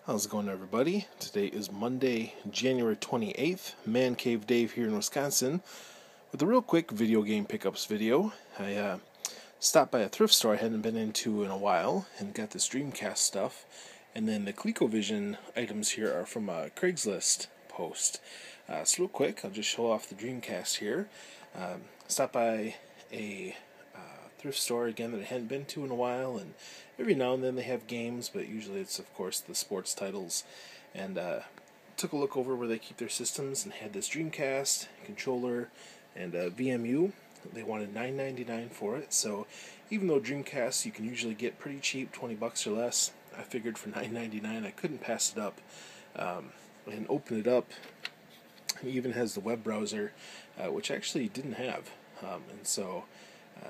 How's it going, everybody? Today is Monday, January 28th. Mancave Dave here in Wisconsin with a real quick video game pickups video. I stopped by a thrift store I hadn't been into in a while and got this Dreamcast stuff. And then the Colecivision items here are from a Craigslist post. So real quick, I'll just show off the Dreamcast here. Stopped by a thrift store again that I hadn't been to in a while, and every now and then they have games, but usually it's of course the sports titles. And took a look over where they keep their systems and had this Dreamcast controller and VMU. They wanted $9.99 for it, so even though Dreamcasts you can usually get pretty cheap, $20 or less, I figured for $9.99 I couldn't pass it up. And open it up, it even has the web browser, which I actually didn't have, and so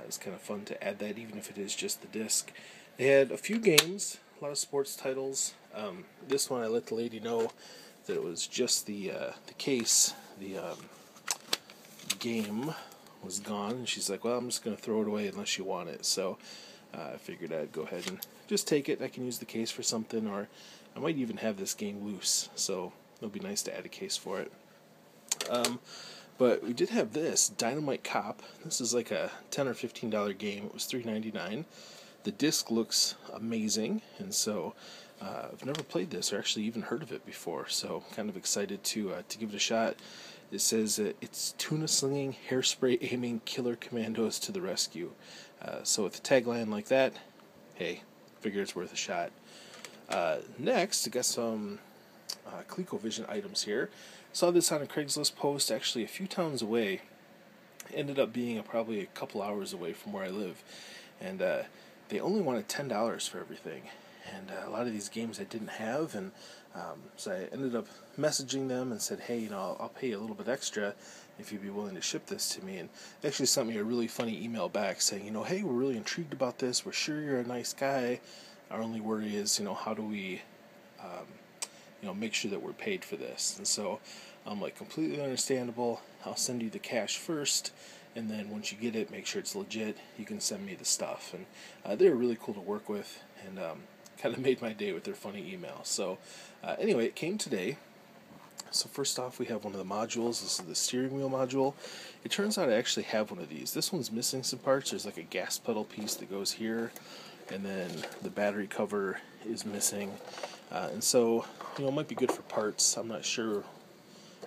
it's kind of fun to add that, even if it is just the disc. They had a few games, a lot of sports titles. This one I let the lady know that it was just the case. The game was gone, and she's like, well, I'm just going to throw it away unless you want it. So I figured I'd go ahead and just take it. I can use the case for something, or I might even have this game loose, so it'll be nice to add a case for it. But we did have this Dynamite Cop. This is like a $10 or $15 game. It was $3.99. The disc looks amazing, and so I've never played this or actually even heard of it before. So kind of excited to give it a shot. It says it's tuna slinging, hairspray aiming, killer commandos to the rescue. So with a tagline like that, hey, figure it's worth a shot. Next, I got some ColecoVision items here. Saw this on a Craigslist post actually a few towns away. Ended up being probably a couple hours away from where I live, and they only wanted $10 for everything, and a lot of these games I didn't have, and so I ended up messaging them and said, hey, I'll pay you a little bit extra if you'd be willing to ship this to me. And they actually sent me a really funny email back saying, hey, we're really intrigued about this, we're sure you're a nice guy, our only worry is, how do we make sure that we're paid for this. And so I'm like, completely understandable, I'll send you the cash first, and then once you get it, make sure it's legit, you can send me the stuff. And they're really cool to work with, and kind of made my day with their funny email. So anyway, it came today. So first off, we have one of the modules. This is the steering wheel module. It turns out I actually have one of these. This one's missing some parts. There's like a gas pedal piece that goes here, and then the battery cover is missing. And so, it might be good for parts. I'm not sure.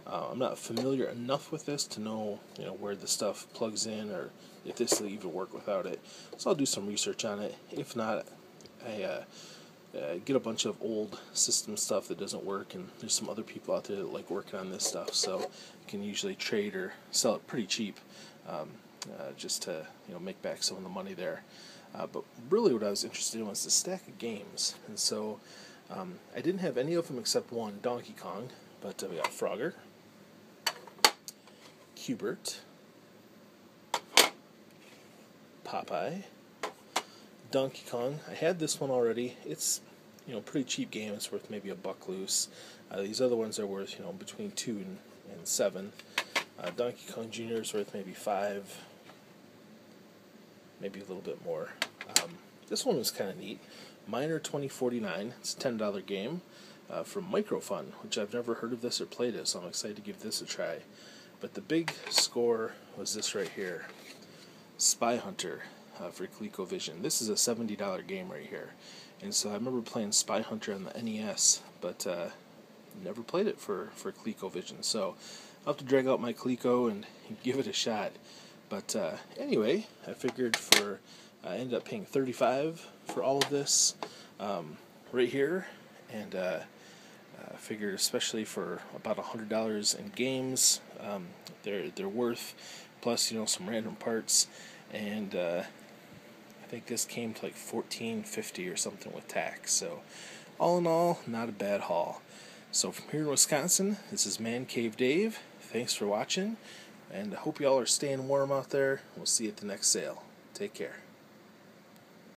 I'm not familiar enough with this to know, where the stuff plugs in or if this will even work without it. So I'll do some research on it. If not, I get a bunch of old system stuff that doesn't work, and there's some other people out there that like working on this stuff, so you can usually trade or sell it pretty cheap, just to make back some of the money there. But really what I was interested in was the stack of games, and so I didn't have any of them except one, Donkey Kong, but we got Frogger, Cubert, Popeye, Donkey Kong. I had this one already. It's pretty cheap game. It's worth maybe $1 loose. These other ones are worth between $2 and $7. Donkey Kong Jr. is worth maybe $5, maybe a little bit more. This one was kind of neat. Miner 2049. It's a $10 game from Microfun, which I've never heard of this or played it, so I'm excited to give this a try. But the big score was this right here, Spy Hunter for ColecoVision. This is a $70 game right here, and so I remember playing Spy Hunter on the NES, but never played it for ColecoVision. So I'll have to drag out my Coleco and give it a shot. But anyway, I figured I ended up paying $35 for all of this right here, and I figured especially for about $100 in games, they're worth, plus some random parts, and I think this came to like $14.50 or something with tax. So all in all, not a bad haul. So from here in Wisconsin, this is Mancave Dave. Thanks for watching, and I hope you all are staying warm out there. We'll see you at the next sale. Take care.